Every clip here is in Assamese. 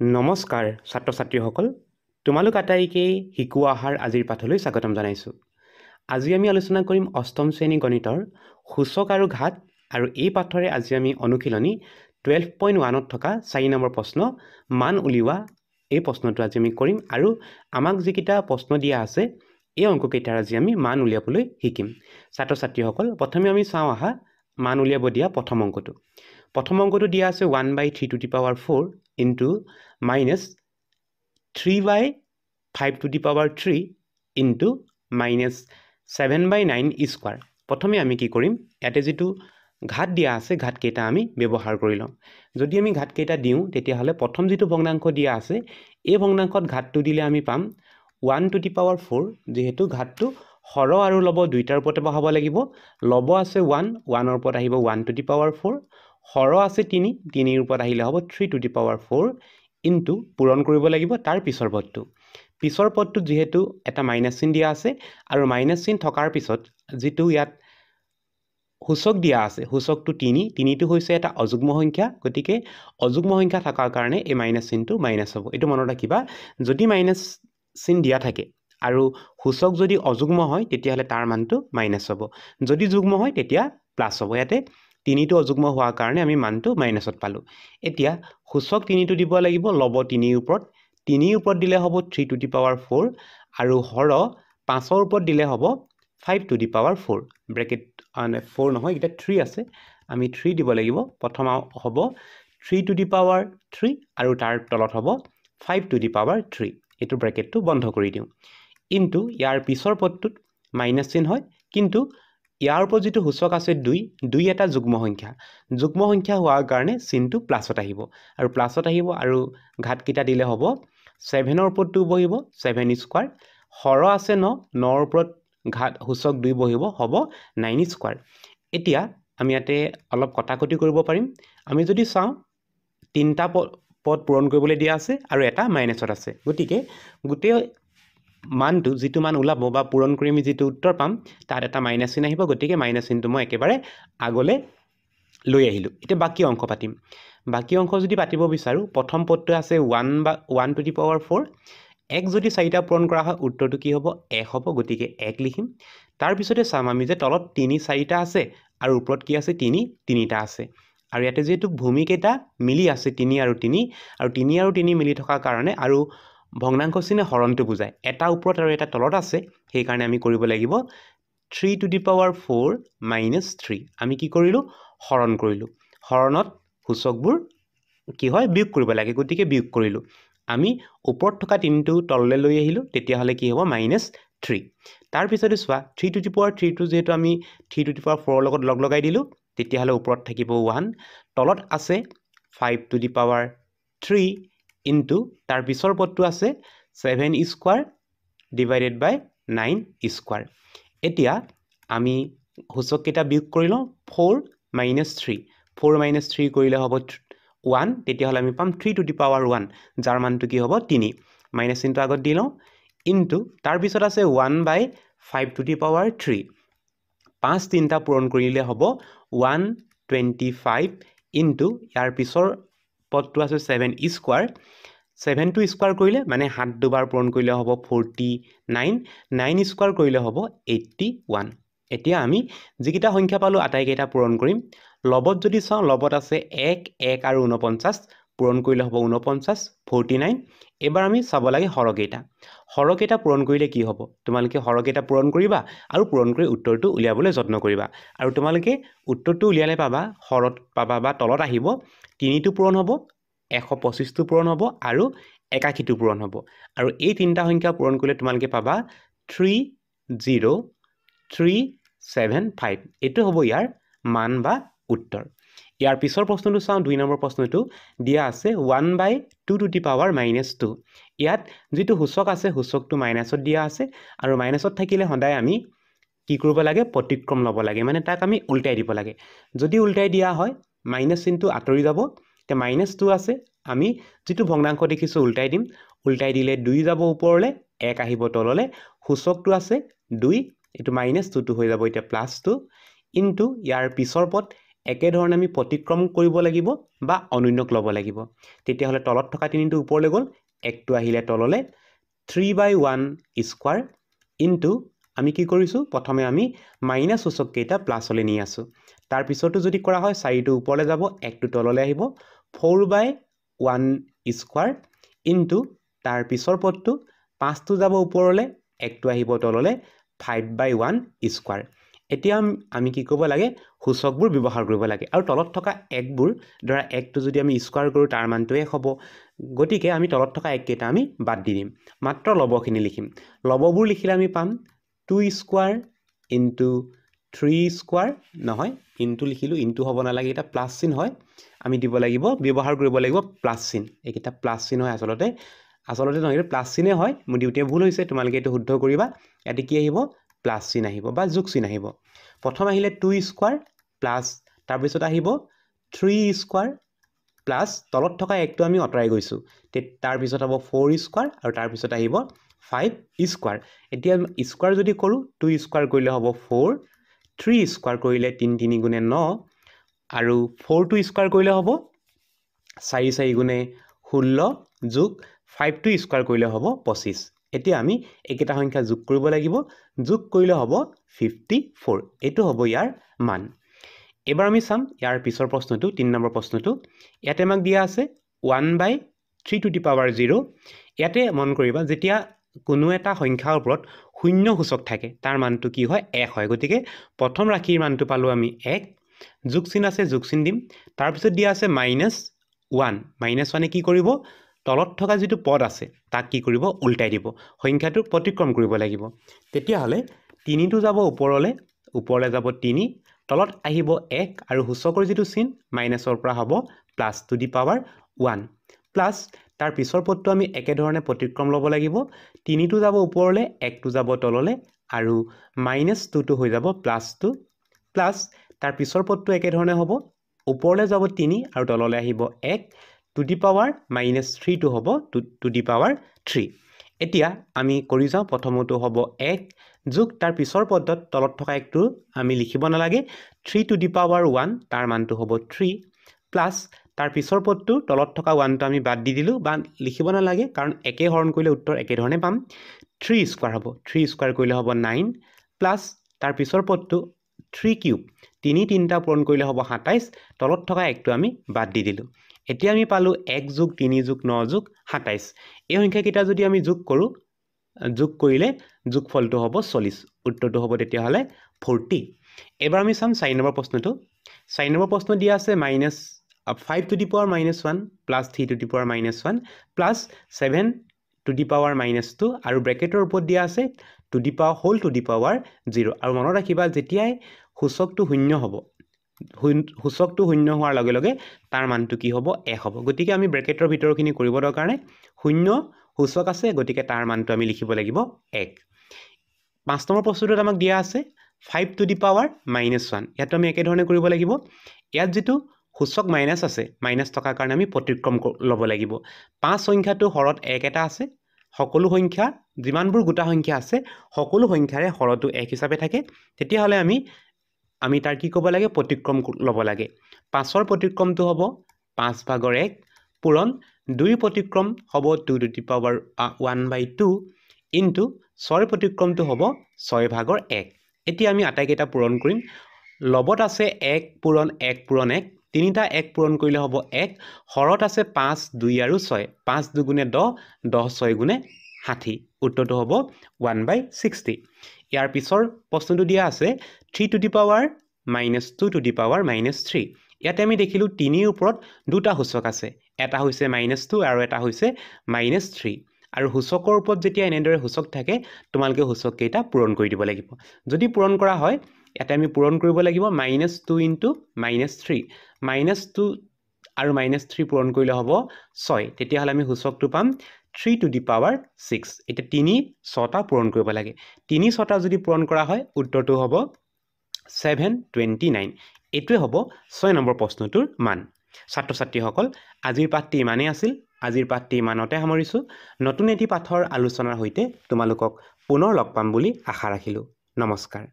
নমস্কাৰ ছাত্ৰ ছাত্ৰীসকল তোমালোক আটাইকে শিকোৱা আহাৰ আজিৰ পাঠলৈ স্বাগতম জনাইছোঁ। আজি আমি আলোচনা কৰিম অষ্টম শ্ৰেণী গণিতৰ সূচক আৰু ঘাত আৰু এই পাঠৰে আজি আমি অনুশীলনী 12.1ত থকা 4 নম্বৰ প্ৰশ্ন মান উলিওৱা এই প্ৰশ্নটো আজি আমি কৰিম আৰু আমাক যিকেইটা প্ৰশ্ন দিয়া আছে এই অংককেইটাৰ আজি আমি মান উলিয়াবলৈ শিকিম। ছাত্ৰ ছাত্ৰীসকল প্ৰথমে আমি চাওঁ আহা মান উলিয়াব দিয়া প্ৰথম অংকটো। প্ৰথম অংকটো দিয়া আছে 1/3 to the power 4 into minus 3/5 to the power 3 into minus 7/9 square. প্ৰথমে আমি কি কৰিম, ইয়াতে যিটো ঘাত দিয়া আছে ঘাতকেইটা আমি ব্যৱহাৰ কৰি লওঁ। যদি আমি ঘাতকেইটা দিওঁ তেতিয়াহ'লে প্ৰথম যিটো ভগ্নাংশ দিয়া আছে এই ভগ্নাংশত ঘাতটো দিলে আমি পাম 1 to the power 4। যেহেতু ঘাতটো হৰ আৰু লব দুইটাৰ ওপৰতে বহাব লাগিব। লব আছে 1ৰ ওপৰত আহিব 1 to the power 4, হৰ আছে 3ৰ ওপৰত আহিলে হ'ব 3 to the power 4 ইনটু পূৰণ কৰিব লাগিব তাৰ পিছৰ পদটো। পিছৰ পদটোত যিহেতু এটা মাইনাছ চিন দিয়া আছে আৰু মাইনাছ চিন থকাৰ পিছত যিটো ইয়াত সূচক দিয়া আছে সূচকটো 3টো হৈছে এটা অযুগ্ম সংখ্যা, গতিকে অযুগ্ম সংখ্যা থকাৰ কাৰণে এই মাইনাছ চিনটো মাইনাছ হ'ব। এইটো মনত ৰাখিবা, যদি মাইনাছ চিন দিয়া থাকে আৰু সূচক যদি অযুগ্ম হয় তেতিয়াহ'লে তাৰ মানটো মাইনাছ হ'ব, যদি যুগ্ম হয় তেতিয়া প্লাছ হ'ব। ইয়াতে 3টো অযুগ্ম হোৱাৰ কাৰণে আমি মানটো মাইনাছত পালোঁ। এতিয়া সূচক 3টো দিব লাগিব লব 3ৰ ওপৰত দিলে হ'ব 3 to the power 4 আৰু হৰ 5ৰ ওপৰত দিলে হ'ব 5 to the power 4। ব্ৰেকেট 4 নহয়, এটা 3 আছে, আমি 3 দিব লাগিব। প্ৰথম হ'ব 3 to the power 3 আৰু তাৰ তলত হ'ব 5 to the power 3। এইটো ব্ৰেকেটটো বন্ধ কৰি দিওঁ। ইনটু ইয়াৰ পিছৰ পদটোত মাইনাছ চিন হয়, কিন্তু ইয়াৰ ওপৰত যিটো সূচক আছে 2 এটা যুগ্ম সংখ্যা হোৱাৰ কাৰণে চিনটো প্লাছত আহিব আৰু ঘাতকেইটা দিলে হ'ব 7ৰ ওপৰত 2 বহিব 7 স্কোয়াৰ, হৰ আছে 9ৰ ওপৰত সূচক 2 বহিব হ'ব 9 স্কোয়াৰ। এতিয়া আমি ইয়াতে অলপ কটাকটি কৰিব পাৰিম। আমি যদি চাওঁ 3টা পদ পূৰণ কৰিবলৈ দিয়া আছে আৰু এটা মাইনাছত আছে, গতিকে গোটেই মানটো যিটো মান ওলাব বা পূৰণ কৰি আমি যিটো উত্তৰ পাম তাত এটা মাইনাছ চিন আহিব, গতিকে মাইনাছ চিনটো মই একেবাৰে আগলৈ লৈ আহিলোঁ। এতিয়া বাকী অংক পাতিম। বাকী অংক যদি পাতিব বিচাৰোঁ, প্ৰথম পদটো আছে 1 to the power 4। 1 যদি 4টা পূৰণ কৰা হয় উত্তৰটো কি হ'ব, 1 হ'ব, গতিকে 1 লিখিম। তাৰপিছতে চাম আমি যে তলত 3 4টা আছে আৰু ওপৰত কি আছে 3টা আছে, আৰু ইয়াতে যিহেতু ভূমিকেইটা মিলি আছে 3 আৰু 3 মিলি থকাৰ কাৰণে আৰু ভগ্নাংশ চিনে হৰণটো বুজায়, এটা ওপৰত আৰু এটা তলত আছে, সেইকাৰণে আমি কৰিব লাগিব 3 to the power 4 minus 3। আমি কি কৰিলোঁ, হৰণ কৰিলোঁ। হৰণত সূচকবোৰ কি হয়, বিয়োগ কৰিব লাগে, গতিকে বিয়োগ কৰিলোঁ। আমি ওপৰত থকা 3টো তললৈ লৈ আহিলোঁ, তেতিয়াহ'লে কি হ'ব -3। তাৰপিছতে চোৱা 3 to the power 3টো যিহেতু আমি 3 to the power 4ৰ লগত লগাই দিলোঁ, তেতিয়াহ'লে ওপৰত থাকিব 1, তলত আছে 5 to the power 3 ইনটু তাৰ পিছৰ পদটো আছে 7 স্কোয়াৰ ডিভাইডেড বাই 9 স্কোয়াৰ। এতিয়া আমি সূচককেইটা বিয়োগ কৰি লওঁ, 4 minus 3 কৰিলে হ'ব 1, তেতিয়াহ'লে আমি পাম 3 to the power 1, যাৰ মানটো কি হ'ব 3। মাইনাছ চিনটো আগত দি লওঁ, ইনটু তাৰপিছত আছে 1/5 to the power 3। 5 3টা পূৰণ কৰিলে হ'ব 125 ইনটু ইয়াৰ পিছৰ পদটো আছে 7 স্কোয়াৰ। 7টো স্কোয়াৰ কৰিলে মানে 7 দুবাৰ পূৰণ কৰিলে হ'ব 49, 9 স্কোয়াৰ কৰিলে হ'ব 81। এতিয়া আমি যিকেইটা সংখ্যা পালোঁ আটাইকেইটা পূৰণ কৰিম। লবত যদি চাওঁ, লবত আছে 1 আৰু 49, পূৰণ কৰিলে হ'ব 49, 49। এবাৰ আমি চাব লাগে হৰকেইটা পূৰণ কৰিলে কি হ'ব। তোমালোকে হৰকেইটা পূৰণ কৰিবা আৰু পূৰণ কৰি উত্তৰটো উলিয়াবলৈ যত্ন কৰিবা, আৰু তোমালোকে উত্তৰটো উলিয়ালে পাবা হৰত পাবা বা তলত আহিব 3টো পূৰণ হ'ব, 125টো পূৰণ হ'ব আৰু 81টো পূৰণ হ'ব, আৰু এই 3টা সংখ্যা পূৰণ কৰিলে তোমালোকে পাবা 30375। এইটো হ'ব ইয়াৰ মান বা উত্তৰ। ইয়াৰ পিছৰ প্ৰশ্নটো চাওঁ, 2 নম্বৰ প্ৰশ্নটো দিয়া আছে 1/2 to the power -2। ইয়াত যিটো সূচক আছে সূচকটো মাইনাছত দিয়া আছে, আৰু মাইনাছত থাকিলে সদায় আমি কি কৰিব লাগে, প্ৰতিক্ৰম ল'ব লাগে, মানে তাক আমি উল্টাই দিব লাগে। যদি উল্টাই দিয়া হয় মাইনাছ চিনটো আঁতৰি যাব। এতিয়া -2 আছে, আমি যিটো ভগ্নাংশ দেখিছোঁ উল্টাই দিম, উল্টাই দিলে 2 যাব ওপৰলৈ, 1 আহিব তললৈ, সূচকটো আছে 2, এইটো -2টো হৈ যাব এতিয়া +2 ইনটু ইয়াৰ পিছৰ পদ একেধৰণে আমি প্ৰতিক্ৰম কৰিব লাগিব বা অনন্যক ল'ব লাগিব তেতিয়াহ'লে তলত থকা 3টো ওপৰলৈ গ'ল 1টো আহিলে তললৈ 3/1 স্কোৱাৰ ইনটু আমি কি কৰিছোঁ প্ৰথমে আমি মাইনাছ সূচক কেইটা প্লাছলৈ নি আছোঁ তাৰ পিছতো যদি কৰা হয় 4টো ওপৰলৈ যাব 1টো তললৈ আহিব 4/1 স্কোৱাৰ ইনটু তাৰ পিছৰ পদটো 5টো যাব ওপৰলৈ 1টো আহিব তললৈ 5/1 স্কোৱাৰ এতিয়া আমি কি কৰিব লাগে সূচকবোৰ ব্যৱহাৰ কৰিব লাগে আৰু তলত থকা একবোৰ ধৰা 1টো যদি আমি স্কোৱাৰ কৰোঁ তাৰ মানটো 1 হ'ব গতিকে আমি তলত থকা এক কেইটা আমি বাদ দি দিম মাত্ৰ লবখিনি লিখিম লববোৰ লিখিলে আমি পাম 2 স্কোৱাৰ ইনটু 3 স্কোৱাৰ নহয় ইনটু লিখিলোঁ ইনটু হ'ব নালাগে এটা প্লাছ চিন হয় আমি দিব লাগিব ব্যৱহাৰ কৰিব লাগিব প্লাছ চিন এইকেইটা প্লাছ চিন হয় আচলতে নহয় এইটো প্লাছ চিনে হয় মোৰ দিওঁতে ভুল হৈছে তোমালোকে এইটো শুদ্ধ কৰিবা ইয়াতে কি আহিব প্লাছ চিন আহিব বা যোগ চিন আহিব প্ৰথম আহিলে 2 স্কোৱাৰ প্লাছ তাৰপিছত আহিব 3 স্কোৱাৰ প্লাছ তলত থকা একটো আমি আঁতৰাই গৈছোঁ তাৰপিছত হ'ব 4 স্কোৱাৰ আৰু তাৰপিছত আহিব 5 স্কোৱাৰ এতিয়া স্কোৱাৰ যদি কৰোঁ 2 স্কোৱাৰ কৰিলে হ'ব 4 3 স্কোৱাৰ কৰিলে 3 3 গুণে 9 আৰু 4টো স্কোৱাৰ কৰিলে হ'ব 4 4 গুণে 16 যোগ 5টো স্কোৱাৰ কৰিলে হ'ব 25 এতিয়া আমি এইকেইটা সংখ্যা যোগ কৰিব লাগিব যোগ কৰিলে হ'ব 54 এইটো হ'ব ইয়াৰ মান এবাৰ আমি চাম ইয়াৰ পিছৰ প্ৰশ্নটো 3 নম্বৰ প্ৰশ্নটো ইয়াতে আমাক দিয়া আছে 1/3⁻0 ইয়াতে মন কৰিবা যেতিয়া কোনো এটা সংখ্যাৰ ওপৰত শূন্য সূচক থাকে তাৰ মানটো কি হয় 1 হয় গতিকে প্ৰথম ৰাশিৰ মানটো পালোঁ আমি 1 যোগ চিন আছে যোগ চিন দিম তাৰপিছত দিয়া আছে -1 -1 কি কৰিব তলত থকা যিটো পদ আছে তাক কি কৰিব উল্টাই দিব সংখ্যাটো প্ৰতিক্ৰম কৰিব লাগিব তেতিয়াহ'লে 3টো যাব ওপৰলৈ যাব 3 তলত আহিব 1 আৰু সূচকৰ যিটো চিন মাইনাছৰ পৰা হ'ব +1 প্লাছ তাৰ পিছৰ পদটো আমি একেধৰণে প্ৰতিক্ৰম ল'ব লাগিব 3টো যাব ওপৰলৈ 1টো যাব তললৈ আৰু -2টো হৈ যাব +2 প্লাছ তাৰ পিছৰ পদটো একেধৰণে হ'ব ওপৰলৈ যাব 3 আৰু তললৈ আহিব 1 টু দি পাৱাৰ -3টো হ'ব টু দি পাৱাৰ 3 এতিয়া আমি কৰি যাওঁ প্ৰথমটো হ'ব 1 যোগ তাৰ পিছৰ পদত তলত থকা একটো আমি লিখিব নালাগে 3 টু দি পাৱাৰ 1 তাৰ মানটো হ'ব 3 প্লাছ তাৰ পিছৰ পদটো তলত থকা 1টো আমি বাদ দি দিলোঁ বা লিখিব নালাগে কাৰণ একে হৰণ কৰিলে উত্তৰ একেধৰণে পাম 3 স্কোৱাৰ হ'ব 3 স্কোৱাৰ কৰিলে হ'ব 9 প্লাছ তাৰ পিছৰ পদটো 3 কিউব 3টা পূৰণ কৰিলে হ'ব 27 তলত থকা একটো আমি বাদ দি দিলোঁ এতিয়া আমি পালোঁ 1 যোগ 3 যোগ 9 যোগ 27 এই সংখ্যাকেইটা যদি আমি যোগ কৰোঁ যোগ কৰিলে যোগফলটো হ'ব 40 উত্তৰটো হ'ব তেতিয়াহ'লে 40 এবাৰ আমি চাম 4 নম্বৰ প্ৰশ্নটো 4 নম্বৰ প্ৰশ্ন দিয়া আছে -5 to the power -1 plus 3 to the power -1 plus 7 to the power -2 আৰু ব্ৰেকেটৰ ওপৰত দিয়া আছে টু দি পাৱাৰ 0 আৰু মনত ৰাখিবা যেতিয়াই সূচকটো শূন্য হ'ব সূচকটো শূন্য হোৱাৰ লগে লগে তাৰ মানটো কি হ'ব 1 হ'ব গতিকে আমি ব্ৰেকেটৰ ভিতৰখিনি কৰিব দৰকাৰ নাই শূন্য সূচক আছে গতিকে তাৰ মানটো আমি লিখিব লাগিব 1 5 নম্বৰ প্ৰশ্নটোত আমাক দিয়া আছে 5 টু দি পাৱাৰ -1 ইয়াতো আমি একেধৰণে কৰিব লাগিব ইয়াত যিটো সূচক মাইনাছ আছে মাইনাছ থকাৰ কাৰণে আমি প্ৰতিক্ৰম ল'ব লাগিব 5 সংখ্যাটো হৰত 1 এটা আছে সকলো সংখ্যা যিমানবোৰ গোটা সংখ্যা আছে সকলো সংখ্যাৰে হৰটো 1 হিচাপে থাকে তেতিয়াহ'লে আমি তাৰ কি ক'ব লাগে প্ৰতিক্ৰম ল'ব লাগে 5ৰ প্ৰতিক্ৰমটো হ'ব 5/1 পূৰণ 2ৰ প্ৰতিক্ৰম হ'ব 2 টু দি পাৱাৰ 1/2 ইনটু 6ৰ প্ৰতিক্ৰমটো হ'ব 6/1 এতিয়া আমি আটাইকেইটা পূৰণ কৰিম লবত আছে 1 পূৰণ 1 পূৰণ 1 তিনিটা 1 পূৰণ কৰিলে হ'ব 1 হৰত আছে 5 2 আৰু 6 5 2 10 10 6 60 উত্তৰটো হ'ব 1/60 ইয়াৰ পিছৰ প্ৰশ্নটো দিয়া আছে 3 to the power -2 to the power -3 ইয়াতে আমি দেখিলোঁ 3ৰ ওপৰত দুটা সূচক আছে এটা হৈছে -2 আৰু এটা হৈছে -3 আৰু সূচকৰ ওপৰত যেতিয়া এনেদৰে সূচক থাকে তোমালোকে সূচক কেইটা পূৰণ কৰি দিব লাগিব যদি পূৰণ কৰা হয় ইয়াতে আমি পূৰণ কৰিব লাগিব -2 ইনটু -3 -2 আৰু -3 পূৰণ কৰিলে হ'ব 6 তেতিয়াহ'লে আমি সূচকটো পাম 3 টু দি পাৱাৰ 6 এতিয়া 3 6টা পূৰণ কৰিব লাগে 3 6টা যদি পূৰণ কৰা হয় উত্তৰটো হ'ব 729 এইটোৱে হ'ব 6 নম্বৰ প্ৰশ্নটোৰ মান ছাত্ৰ ছাত্ৰীসকল আজিৰ পাঠটি ইমানেই আছিল আজিৰ পাঠটি ইমানতে সামৰিছোঁ নতুন এটি পাঠৰ আলোচনাৰ সৈতে তোমালোকক পুনৰ লগ পাম বুলি আশা ৰাখিলোঁ নমস্কাৰ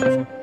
কৰিছোঁ।